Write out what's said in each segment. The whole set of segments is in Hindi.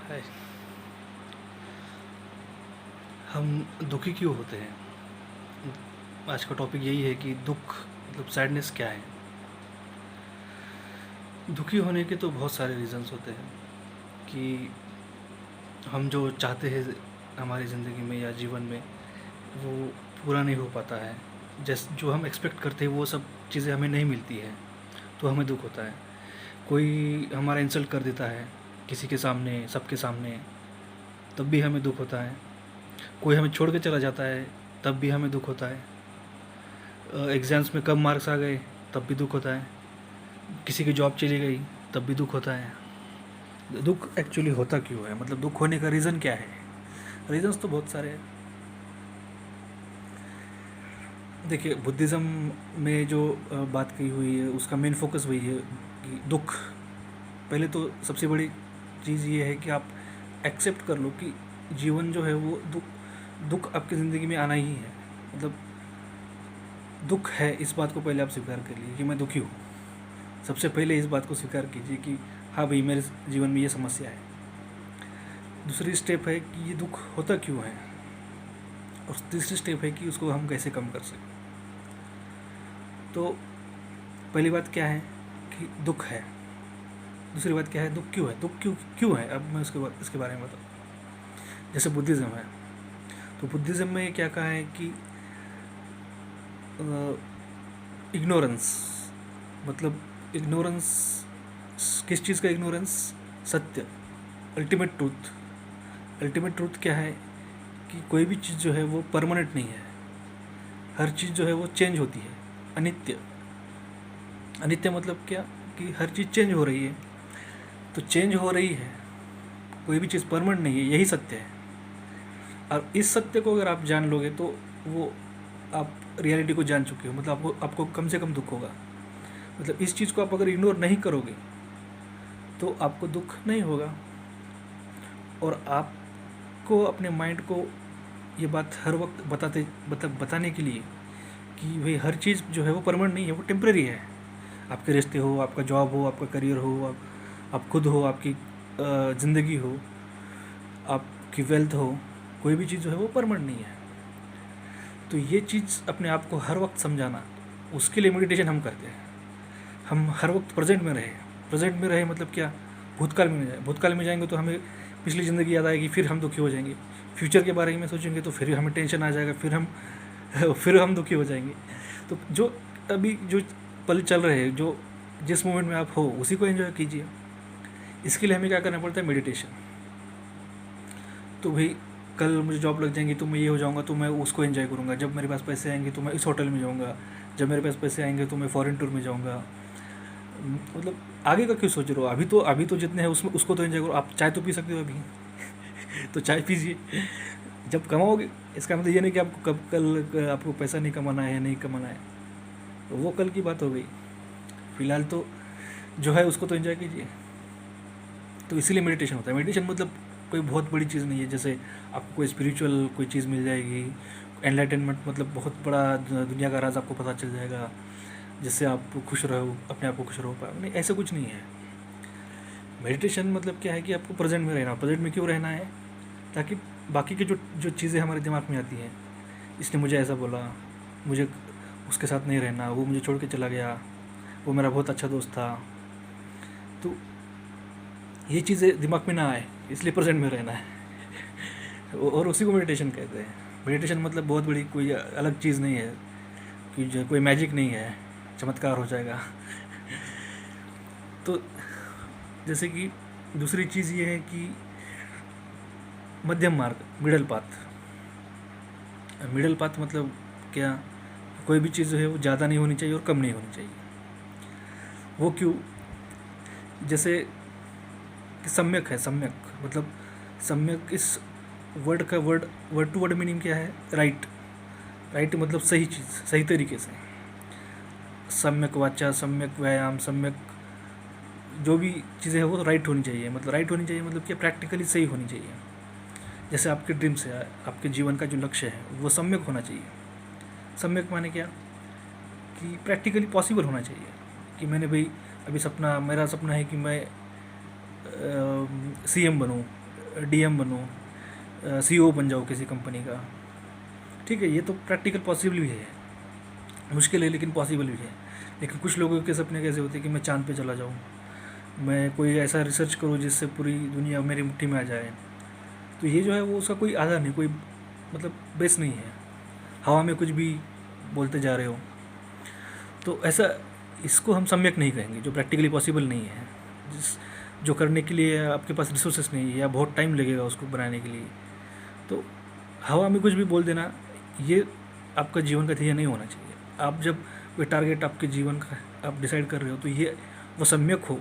है। हम दुखी क्यों होते हैं? आज का टॉपिक यही है कि दुख मतलब सैडनेस क्या है। दुखी होने के तो बहुत सारे रीज़न्स होते हैं कि हम जो चाहते हैं हमारी ज़िंदगी में या जीवन में वो पूरा नहीं हो पाता है। जो हम एक्सपेक्ट करते हैं वो सब चीज़ें हमें नहीं मिलती है, तो हमें दुख होता है। कोई हमारा इंसल्ट कर देता है किसी के सामने, सबके सामने, तब भी हमें दुख होता है। कोई हमें छोड़ के चला जाता है, तब भी हमें दुख होता है। एग्ज़ाम्स में कम मार्क्स आ गए, तब भी दुख होता है। किसी की जॉब चली गई, तब भी दुख होता है। दुख एक्चुअली होता क्यों है? मतलब दुख होने का रीज़न क्या है? रीज़न्स तो बहुत सारे हैं। देखिए, बुद्धिज़्म में जो बात की हुई है उसका मेन फोकस वही है कि दुख, पहले तो सबसे बड़ी चीज़ ये है कि आप एक्सेप्ट कर लो कि जीवन जो है वो दुख आपकी ज़िंदगी में आना ही है। मतलब दुख है, इस बात को पहले आप स्वीकार कर लीजिए कि मैं दुखी हूँ। सबसे पहले इस बात को स्वीकार कीजिए कि हाँ भाई, मेरे जीवन में ये समस्या है। दूसरी स्टेप है कि ये दुख होता क्यों है, और तीसरी स्टेप है कि उसको हम कैसे कम कर सकें। तो पहली बात क्या है कि दुख है। दूसरी बात क्या है, दुख क्यों है। दुख क्यों क्यों है, अब मैं इसके बारे में बताऊँ। जैसे बुद्धिज़्म है, तो बुद्धिज़्म में क्या कहा है कि इग्नोरेंस, मतलब इग्नोरेंस, किस चीज़ का इग्नोरेंस? सत्य, अल्टीमेट ट्रूथ। अल्टीमेट ट्रूथ क्या है कि कोई भी चीज़ जो है वो परमानेंट नहीं है। हर चीज़ जो है वो चेंज होती है, अनित्य। अनित्य मतलब क्या कि हर चीज़ चेंज हो रही है। तो चेंज हो रही है, कोई भी चीज़ परमानेंट नहीं है, यही सत्य है। और इस सत्य को अगर आप जान लोगे तो वो आप रियलिटी को जान चुके हो। मतलब आपको कम से कम दुख होगा। मतलब इस चीज़ को आप अगर इग्नोर नहीं करोगे तो आपको दुख नहीं होगा। और आपको अपने माइंड को ये बात हर वक्त बताने के लिए कि भाई हर चीज़ जो है वो परमानेंट नहीं है, वो टेम्प्रेरी है। आपके रिश्ते हो, आपका जॉब हो, आपका करियर हो, आप खुद हो, आपकी ज़िंदगी हो, आपकी वेल्थ हो, कोई भी चीज़ जो है वो परमानेंट नहीं है। तो ये चीज़ अपने आप को हर वक्त समझाना, उसके लिए मेडिटेशन हम करते हैं। हम हर वक्त प्रेजेंट में रहे। प्रेजेंट में रहे मतलब क्या? भूतकाल में नहीं जाए। भूतकाल में जाएंगे तो हमें पिछली ज़िंदगी याद आएगी, फिर हम दुखी हो जाएंगे। फ्यूचर के बारे में सोचेंगे तो फिर हमें टेंशन आ जाएगा, फिर हम दुखी हो जाएंगे। तो जो अभी जो पल चल रहे हैं, जो जिस मोमेंट में आप हो उसी को एंजॉय कीजिए। इसके लिए हमें क्या करना पड़ता है? मेडिटेशन। तो भाई कल मुझे जॉब लग जाएंगी तो मैं ये हो जाऊँगा, तो मैं उसको एंजॉय करूँगा। जब मेरे पास पैसे आएंगे तो मैं इस होटल में जाऊँगा। जब मेरे पास पैसे आएंगे तो मैं फॉरेन टूर में जाऊँगा। मतलब आगे का क्यों सोच रहे हो? अभी तो जितने हैं उसमें उसको तो एंजॉय करो। आप चाय तो पी सकते हो अभी तो चाय पीजिए। जब कमाओगे, इसका मतलब ये नहीं कि आपको कब कल आपको पैसा नहीं कमाना है, नहीं कमाना है, तो वो कल की बात हो गई। फ़िलहाल तो जो है उसको तो एंजॉय कीजिए। तो इसीलिए मेडिटेशन होता है। मेडिटेशन मतलब कोई बहुत बड़ी चीज़ नहीं है। जैसे आपको कोई स्पिरिचुअल कोई चीज़ मिल जाएगी, एनलाइटनमेंट मतलब बहुत बड़ा दुनिया का राज आपको पता चल जाएगा, जिससे आप खुश रहो, अपने आप को खुश रहो पाओ। नहीं, ऐसा कुछ नहीं है। मेडिटेशन मतलब क्या है कि आपको प्रेजेंट में रहना। प्रेजेंट में क्यों रहना है? ताकि बाकी की जो जो चीज़ें हमारे दिमाग में आती हैं, इसने मुझे ऐसा बोला, मुझे उसके साथ नहीं रहना, वो मुझे छोड़ के चला गया, वो मेरा बहुत अच्छा दोस्त था, तो ये चीज़ें दिमाग में ना आए, इसलिए प्रेजेंट में रहना है। और उसी को मेडिटेशन कहते हैं। मेडिटेशन मतलब बहुत बड़ी कोई अलग चीज़ नहीं है कि जो कोई मैजिक नहीं है, चमत्कार हो जाएगा। तो जैसे कि दूसरी चीज़ ये है कि मध्यम मार्ग, मिडल पाथ। मिडल पाथ मतलब क्या? कोई भी चीज़ जो है वो ज़्यादा नहीं होनी चाहिए और कम नहीं होनी चाहिए। वो क्यों? जैसे कि सम्यक है। सम्यक मतलब सम्यक, इस वर्ड का वर्ड टू वर्ड मीनिंग क्या है? राइट। राइट मतलब सही चीज़, सही तरीके से। सम्यक वाचा, सम्यक व्यायाम, सम्यक जो भी चीज़ें हैं वो राइट होनी चाहिए। मतलब राइट होनी चाहिए मतलब क्या? प्रैक्टिकली सही होनी चाहिए। जैसे आपके ड्रीम्स है, आपके जीवन का जो लक्ष्य है वो सम्यक होना चाहिए। सम्यक माने क्या? कि प्रैक्टिकली पॉसिबल होना चाहिए। कि मैंने भाई अभी मेरा सपना है कि मैं सीएम बनूं, डीएम बनो, सीईओ बन जाओ किसी कंपनी का। ठीक है, ये तो प्रैक्टिकल पॉसिबल भी है, मुश्किल है लेकिन पॉसिबल भी है। लेकिन कुछ लोगों के सपने कैसे होते हैं कि मैं चाँद पे चला जाऊँ, मैं कोई ऐसा रिसर्च करूँ जिससे पूरी दुनिया मेरी मुट्ठी में आ जाए। तो ये जो है वो उसका कोई आधार नहीं, कोई मतलब बेस नहीं है, हवा में कुछ भी बोलते जा रहे हो। तो ऐसा, इसको हम सम्यक नहीं कहेंगे, जो प्रैक्टिकली पॉसिबल नहीं है, जिस जो करने के लिए आपके पास रिसोर्सेस नहीं है या बहुत टाइम लगेगा उसको बनाने के लिए। तो हवा में कुछ भी बोल देना, ये आपका जीवन का ध्येय नहीं होना चाहिए। आप जब कोई टारगेट आपके जीवन का आप डिसाइड कर रहे हो तो ये वो सम्यक हो।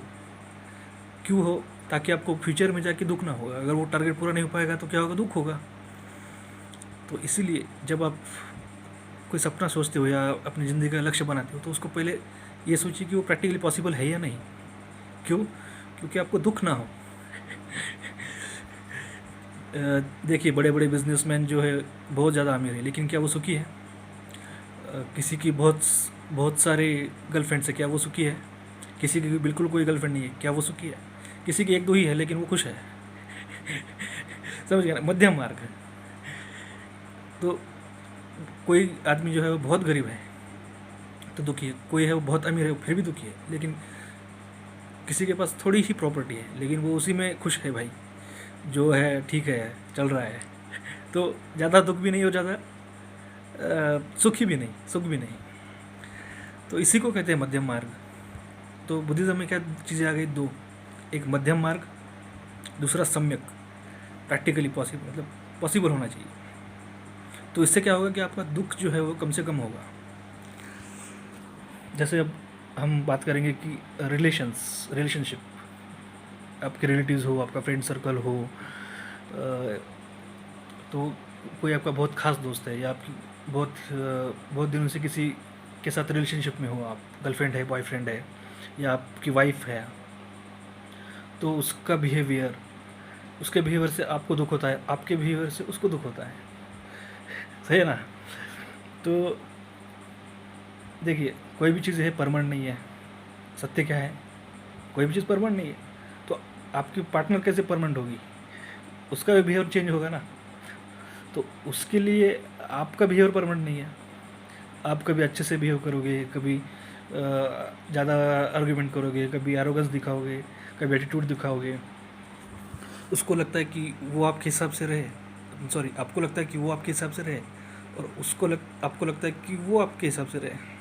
क्यों हो? ताकि आपको फ्यूचर में जाके दुख ना होगा। अगर वो टारगेट पूरा नहीं हो पाएगा तो क्या होगा? दुख होगा। तो इसीलिए जब आप कोई सपना सोचते हो या अपनी ज़िंदगी का लक्ष्य बनाते हो तो उसको पहले ये सोचिए कि वो प्रैक्टिकली पॉसिबल है या नहीं। क्यों? क्योंकि आपको दुख ना हो। देखिए, बड़े बड़े बिजनेसमैन जो है बहुत ज़्यादा अमीर है, लेकिन क्या वो सुखी है? किसी की बहुत बहुत सारे गर्लफ्रेंड से क्या वो सुखी है? किसी की बिल्कुल कोई गर्लफ्रेंड नहीं है, क्या वो सुखी है? किसी की एक दो ही है लेकिन वो खुश है। समझ गया ना? मध्यम मार्ग है। तो कोई आदमी जो है वो बहुत गरीब है तो दुखी है, कोई है वो बहुत अमीर है फिर भी दुखी है, लेकिन किसी के पास थोड़ी ही प्रॉपर्टी है लेकिन वो उसी में खुश है भाई, जो है ठीक है, चल रहा है। तो ज़्यादा दुख भी नहीं और ज़्यादा सुखी भी नहीं, सुख भी नहीं। तो इसी को कहते हैं मध्यम मार्ग। तो बुद्धिज़्म में क्या चीज़ें आ गई? दो, एक मध्यम मार्ग, दूसरा सम्यक, प्रैक्टिकली पॉसिबल, मतलब पॉसिबल होना चाहिए। तो इससे क्या होगा कि आपका दुख जो है वो कम से कम होगा। जैसे अब हम बात करेंगे कि रिलेशनशिप, आपके रिलेटिव्स हो, आपका फ्रेंड सर्कल हो, तो कोई आपका बहुत खास दोस्त है या आपकी बहुत दिनों से किसी के साथ रिलेशनशिप में हो आप, गर्लफ्रेंड है, बॉयफ्रेंड है या आपकी वाइफ है, तो उसके बिहेवियर से आपको दुख होता है, आपके बिहेवियर से उसको दुख होता है। सही है ना? तो देखिए, कोई भी चीज़ है परमानेंट नहीं है। सत्य क्या है? कोई भी चीज़ परमानेंट नहीं है। तो आपकी पार्टनर कैसे परमानेंट होगी? उसका भी बिहेवियर चेंज होगा ना। तो उसके लिए आपका बिहेवियर परमानेंट नहीं है। आप कभी अच्छे से बिहेव करोगे, कभी ज़्यादा आर्ग्यूमेंट करोगे, कभी एरोगेंस दिखाओगे, कभी एटीट्यूड दिखाओगे। उसको लगता है कि वो आपके हिसाब से रहे, सॉरी, आपको लगता है कि वो आपके हिसाब से रहे और आपको लगता है कि वो आपके हिसाब से रहे।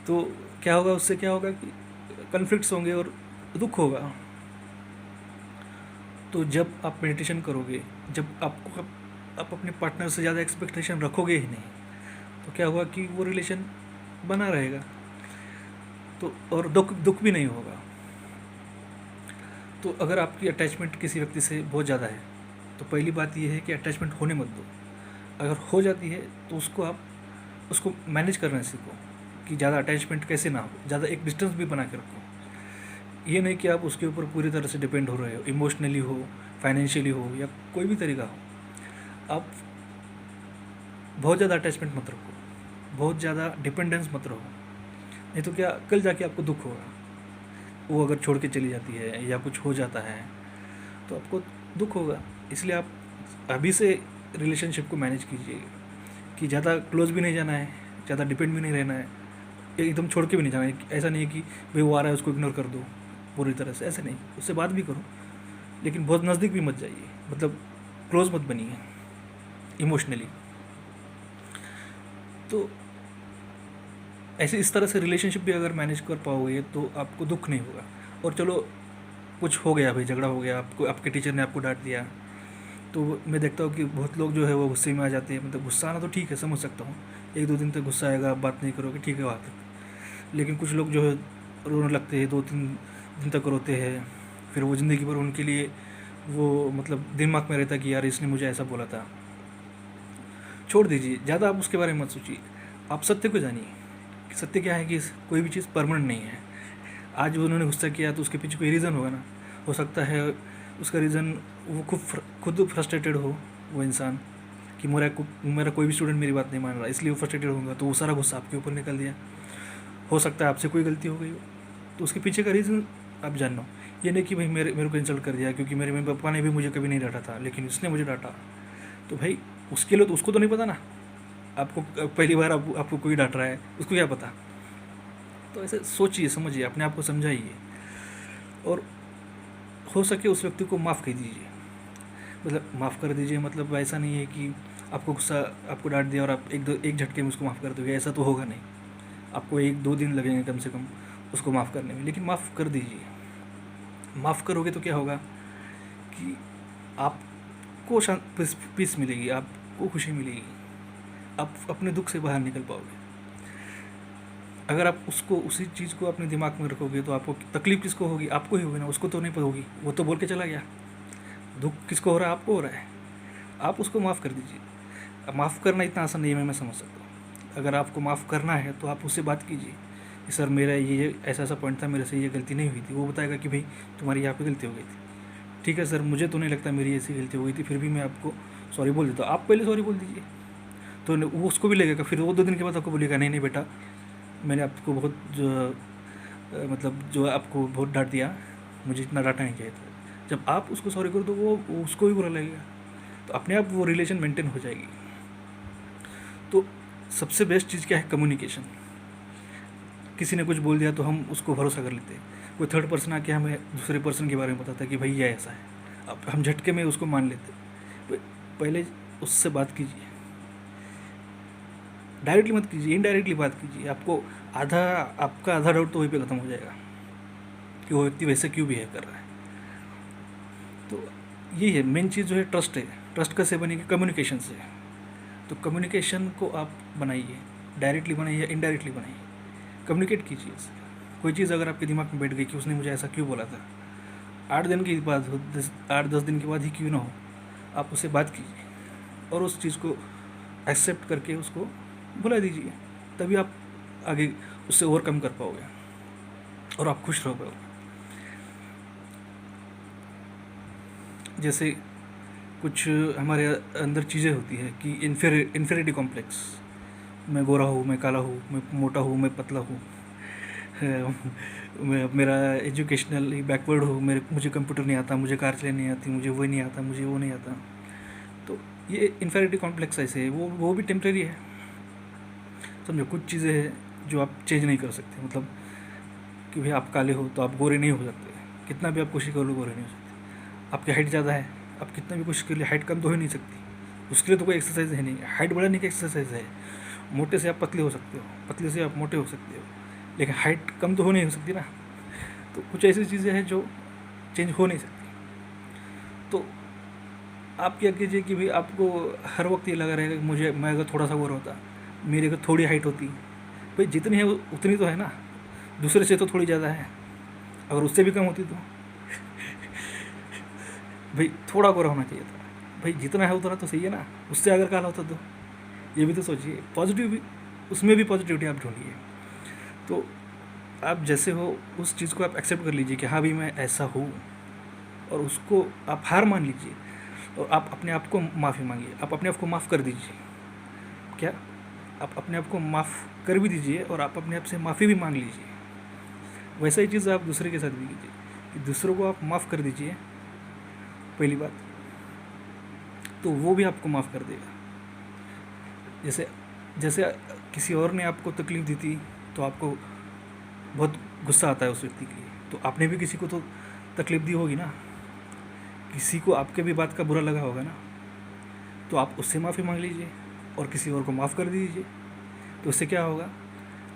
तो क्या होगा? उससे क्या होगा कि कन्फ्लिक्ट्स होंगे और दुख होगा। तो जब आप मेडिटेशन करोगे, जब आप अपने पार्टनर से ज़्यादा एक्सपेक्टेशन रखोगे ही नहीं, तो क्या होगा कि वो रिलेशन बना रहेगा, तो और दुख भी नहीं होगा। तो अगर आपकी अटैचमेंट किसी व्यक्ति से बहुत ज़्यादा है तो पहली बात ये है कि अटैचमेंट होने मत दो। अगर हो जाती है तो उसको मैनेज करना सीखो कि ज़्यादा अटैचमेंट कैसे ना हो, ज़्यादा एक डिस्टेंस भी बना के रखो। ये नहीं कि आप उसके ऊपर पूरी तरह से डिपेंड हो रहे हो, इमोशनली हो, फाइनेंशियली हो या कोई भी तरीका हो। आप बहुत ज़्यादा अटैचमेंट मत रखो, बहुत ज़्यादा डिपेंडेंस मत रहो, नहीं तो क्या कल जाके आपको दुख होगा। वो अगर छोड़ के चली जाती है या कुछ हो जाता है तो आपको दुख होगा। इसलिए आप अभी से रिलेशनशिप को मैनेज कीजिए कि ज़्यादा क्लोज भी नहीं जाना है, ज़्यादा डिपेंड भी नहीं रहना है, एकदम छोड़ के भी नहीं जाना है। ऐसा नहीं है कि भाई वो आ रहा है उसको इग्नोर कर दो पूरी तरह से, ऐसे नहीं। उससे बात भी करो लेकिन बहुत नज़दीक भी मत जाइए, मतलब क्लोज मत बनिए इमोशनली। तो ऐसे इस तरह से रिलेशनशिप भी अगर मैनेज कर पाओगे तो आपको दुख नहीं होगा। और चलो कुछ हो गया भाई, झगड़ा हो गया, आपको आपके टीचर ने आपको डांट दिया, तो मैं देखता हूँ कि बहुत लोग जो है वो गुस्से में आ जाते हैं। मतलब गुस्सा आना तो ठीक है, समझ सकता हूँ, एक दो दिन तक गुस्सा आएगा, आप बात नहीं करोगे, ठीक है वहाँ तक। लेकिन कुछ लोग जो है रोने लगते हैं, 2-3 दिन तक रोते हैं, फिर वो ज़िंदगी भर उनके लिए वो मतलब दिमाग में रहता है कि यार इसने मुझे ऐसा बोला था। छोड़ दीजिए, ज़्यादा आप उसके बारे में मत सोचिए, आप सत्य को जानिए। सत्य क्या है कि कोई भी चीज़ परमानेंट नहीं है। आज उन्होंने गुस्सा किया तो उसके पीछे कोई रीज़न होगा ना। हो सकता है उसका रीज़न वो खुद फ्रस्ट्रेटेड हो वो इंसान कि मेरा कोई भी स्टूडेंट मेरी बात नहीं मान रहा, इसलिए वो फ्रस्ट्रेटेड होगा तो वो सारा गुस्सा आपके ऊपर निकल दिया। हो सकता है आपसे कोई गलती हो गई हो तो उसके पीछे का रीज़न आप जान लो। ये नहीं कि भाई मेरे मेरे को इंसल्ट कर दिया क्योंकि मेरे मम्मी पापा ने भी मुझे कभी नहीं डांटा था लेकिन उसने मुझे डांटा, तो भाई उसके लिए तो उसको तो नहीं पता ना, आपको पहली बार आपको कोई डांट रहा है, उसको क्या पता। तो ऐसे सोचिए, समझिए, अपने आप को समझाइए और हो सके उस व्यक्ति को माफ़ कर दीजिए। मतलब माफ़ कर दीजिए मतलब ऐसा नहीं है कि आपको गुस्सा, आपको डांट दिया और आप एक झटके में उसको माफ़ कर दोगे, ऐसा तो होगा नहीं। आपको 1-2 दिन लगेंगे कम से कम उसको माफ़ करने में, लेकिन माफ़ कर दीजिए। माफ़ करोगे तो क्या होगा कि आपको पीस मिलेगी, आपको खुशी मिलेगी, आप अपने दुख से बाहर निकल पाओगे। अगर आप उसको उसी चीज़ को अपने दिमाग में रखोगे तो आपको तकलीफ़ किसको होगी, आपको ही होगी ना, उसको तो नहीं होगी, वो तो बोल के चला गया। दुख किसको हो रहा है, आपको हो रहा है। आप उसको माफ़ कर दीजिए। अब माफ़ करना इतना आसान नहीं है, मैं समझ सकता हूँ। अगर आपको माफ़ करना है तो आप उससे बात कीजिए कि सर मेरा ये ऐसा ऐसा पॉइंट था, मेरे से ये गलती नहीं हुई थी। वो बताएगा कि भाई तुम्हारी यहाँ पे गलती हो गई थी, ठीक है सर, मुझे तो नहीं लगता मेरी ऐसी गलती हो गई थी, फिर भी मैं आपको सॉरी बोल देता हूँ। आप पहले सॉरी बोल दीजिए, तो वो उसको भी लगेगा। फिर वो 2 दिन के बाद आपको बोलेगा नहीं नहीं बेटा, मैंने आपको बहुत मतलब जो आपको बहुत डांट दिया, मुझे इतना डांटना नहीं चाहिए था। जब आप उसको सॉरी कर दो वो उसको भी बुरा लगेगा, तो अपने आप वो रिलेशन मेंटेन हो जाएगी। तो सबसे बेस्ट चीज़ क्या है, कम्युनिकेशन। किसी ने कुछ बोल दिया तो हम उसको भरोसा कर लेते हैं। कोई थर्ड पर्सन आके हमें दूसरे पर्सन के बारे में बताता है कि भाई ये ऐसा है, अब हम झटके में उसको मान लेते हैं। पहले उससे बात कीजिए, डायरेक्टली मत कीजिए, इनडायरेक्टली बात कीजिए। आपका आधा डाउट तो वहीं पे ख़त्म हो जाएगा कि वो व्यक्ति वैसे क्यों बिहेव कर रहा है। तो यही है मेन चीज़ जो है, ट्रस्ट है। ट्रस्ट कैसे बनेगी, कम्युनिकेशन से। तो कम्युनिकेशन को आप बनाइए, डायरेक्टली बनाइए या इनडायरेक्टली बनाइए, कम्युनिकेट कीजिए उससे। कोई चीज़ अगर आपके दिमाग में बैठ गई कि उसने मुझे ऐसा क्यों बोला था, 8 दिन की बात हो, 8-10 दिन के बाद ही क्यों ना हो, आप उससे बात कीजिए और उस चीज़ को एक्सेप्ट करके उसको भुला दीजिए। तभी आप आगे उससे ओवरकम कर पाओगे और आप खुश रह पाओगे। जैसे कुछ हमारे अंदर चीज़ें होती है कि इन्फेरिटी कॉम्प्लेक्स, मैं गोरा हूँ, मैं काला हूँ, मैं मोटा हूँ, मैं पतला हूँ, मेरा एजुकेशनल बैकवर्ड हूँ, मुझे कंप्यूटर नहीं आता, मुझे कार चलानी नहीं आती, मुझे वो नहीं आता, मुझे वो नहीं आता। तो ये इन्फेरिटी कॉम्प्लेक्स ऐसे है, वो भी टेम्प्रेरी है। समझो, कुछ चीज़ें हैं जो आप चेंज नहीं कर सकते। मतलब कि भाई आप काले हो तो आप गोरे नहीं हो सकते, कितना भी आप कोशिश कर लो गोरे नहीं हो सकते। आपकी हाइट ज़्यादा है, आप कितना भी कोशिश कर लिए हाइट कम तो हो ही नहीं सकती, उसके लिए तो कोई एक्सरसाइज है नहीं। हाइट बढ़ाने की एक्सरसाइज है, मोटे से आप पतले हो सकते हो, पतले से आप मोटे हो सकते हो, लेकिन हाइट कम तो हो नहीं हो सकती ना। तो कुछ ऐसी चीज़ें हैं जो चेंज हो नहीं सकती। तो आप क्या कीजिए कि भाई आपको हर वक्त ये लगा रहेगा कि मैं अगर थोड़ा सा गोरा होता, मेरी अगर थोड़ी हाइट होती, भाई जितनी है उतनी तो है ना, दूसरे से तो थोड़ी ज़्यादा है, अगर उससे भी कम होती तो भाई थोड़ा गोरा होना चाहिए था, भाई जितना है उतना तो सही है ना, उससे अगर काला होता तो। ये भी तो सोचिए, पॉजिटिव भी, उसमें भी पॉजिटिविटी आप ढूंढिए। तो आप जैसे हो उस चीज़ को आप एक्सेप्ट कर लीजिए कि हाँ भाई मैं ऐसा हूँ, और उसको आप हार मान लीजिए और आप अपने आप को माफ़ी मांगिए, आप अपने आप को माफ़ कर दीजिए। क्या आप अपने आप को माफ़ कर भी दीजिए और आप अपने आप से माफ़ी भी मांग लीजिए। वैसा ही चीज़ आप दूसरे के साथ भी कीजिए कि दूसरों को आप माफ़ कर दीजिए, पहली बात, तो वो भी आपको माफ़ कर देगा। जैसे जैसे किसी और ने आपको तकलीफ़ दी थी तो आपको बहुत गुस्सा आता है उस व्यक्ति के लिए, तो आपने भी किसी को तो तकलीफ़ दी होगी ना, किसी को आपके भी बात का बुरा लगा होगा ना, तो आप उससे माफ़ी मांग लीजिए और किसी और को माफ़ कर दीजिए। तो इससे क्या होगा,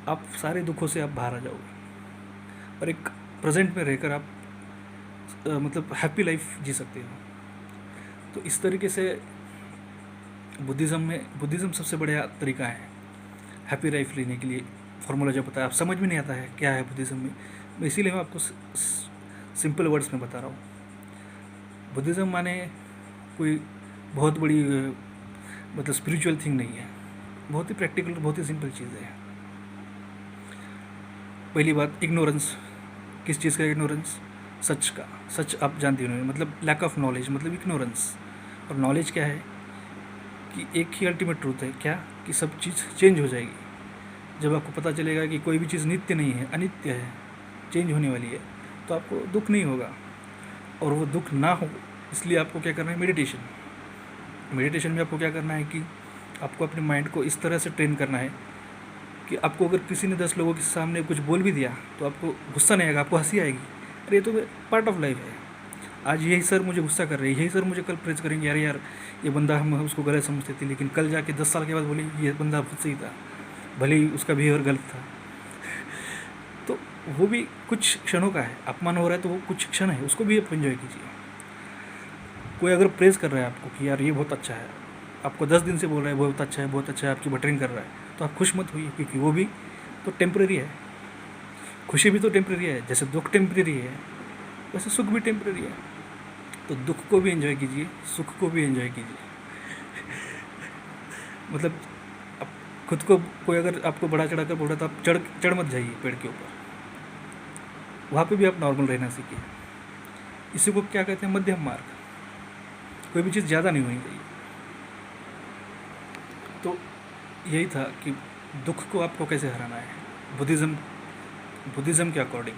आप सारे दुखों से आप बाहर आ जाओगे और एक प्रेजेंट में रहकर आप मतलब हैप्पी लाइफ जी सकते हो। तो इस तरीके से बुद्धिज़्म सबसे बढ़िया तरीका है हैप्पी लाइफ लेने के लिए। फार्मूला जो बताया, आप समझ में नहीं आता है क्या है बुद्धिज़्म में, मैं इसीलिए मैं आपको सिंपल वर्ड्स में बता रहा हूँ। बुद्धिज़्म माने कोई बहुत बड़ी मतलब स्पिरिचुअल थिंग नहीं है, बहुत ही प्रैक्टिकल, बहुत ही सिंपल चीज़ है। पहली बात, इग्नोरेंस। किस चीज़ का इग्नोरेंस, सच का। सच आप जानते हो, मतलब लैक ऑफ नॉलेज, मतलब इग्नोरेंस। और नॉलेज क्या है कि एक ही अल्टीमेट ट्रूथ है, क्या, कि सब चीज़ चेंज हो जाएगी। जब आपको पता चलेगा कि कोई भी चीज़ नित्य नहीं है, अनित्य है, चेंज होने वाली है, तो आपको दुख नहीं होगा। और वो दुख ना हो इसलिए आपको क्या करना है, मेडिटेशन। मेडिटेशन में आपको क्या करना है कि आपको अपने माइंड को इस तरह से ट्रेन करना है कि आपको अगर किसी ने 10 लोगों के सामने कुछ बोल भी दिया तो आपको गुस्सा नहीं आएगा, आपको हंसी आएगी। अरे ये तो पार्ट ऑफ लाइफ है। आज यही सर मुझे गुस्सा कर रहे हैं, यही सर मुझे कल प्रेज करेंगे, अरे यार ये बंदा हम उसको गलत समझते थे, लेकिन कल जाके 10 साल के बाद बोले ये बंदा खुद सही था, भले ही उसका बिहेवियर गलत था। तो वो भी कुछ क्षणों का है। अपमान हो रहा है तो वो कुछ क्षण है, उसको भी आप एंजॉय कीजिए। कोई अगर प्रेज़ कर रहा है आपको कि यार ये बहुत अच्छा है, आपको 10 दिन से बोल रहा है बहुत अच्छा है, बहुत अच्छा है, आपकी बटरिंग कर रहा है, तो आप खुश मत होइए, क्योंकि वो भी तो टेम्प्रेरी है। खुशी भी तो टेम्प्रेरी है, जैसे दुख टेम्प्रेरी है वैसे सुख भी टेम्प्रेरी है। तो दुख को भी एंजॉय कीजिए, सुख को भी एंजॉय कीजिए। मतलब अब खुद को कोई अगर आपको बड़ा चढ़ा कर बोल रहा है तो आप चढ़ मत जाइए पेड़ के ऊपर, वहाँ पे भी आप नॉर्मल रहना सीखिए। इसी को क्या कहते हैं, मध्यम मार्ग। कोई भी चीज़ ज़्यादा नहीं होनी चाहिए। तो यही था कि दुख को आपको कैसे हराना है बुद्धिज़्म के अकॉर्डिंग।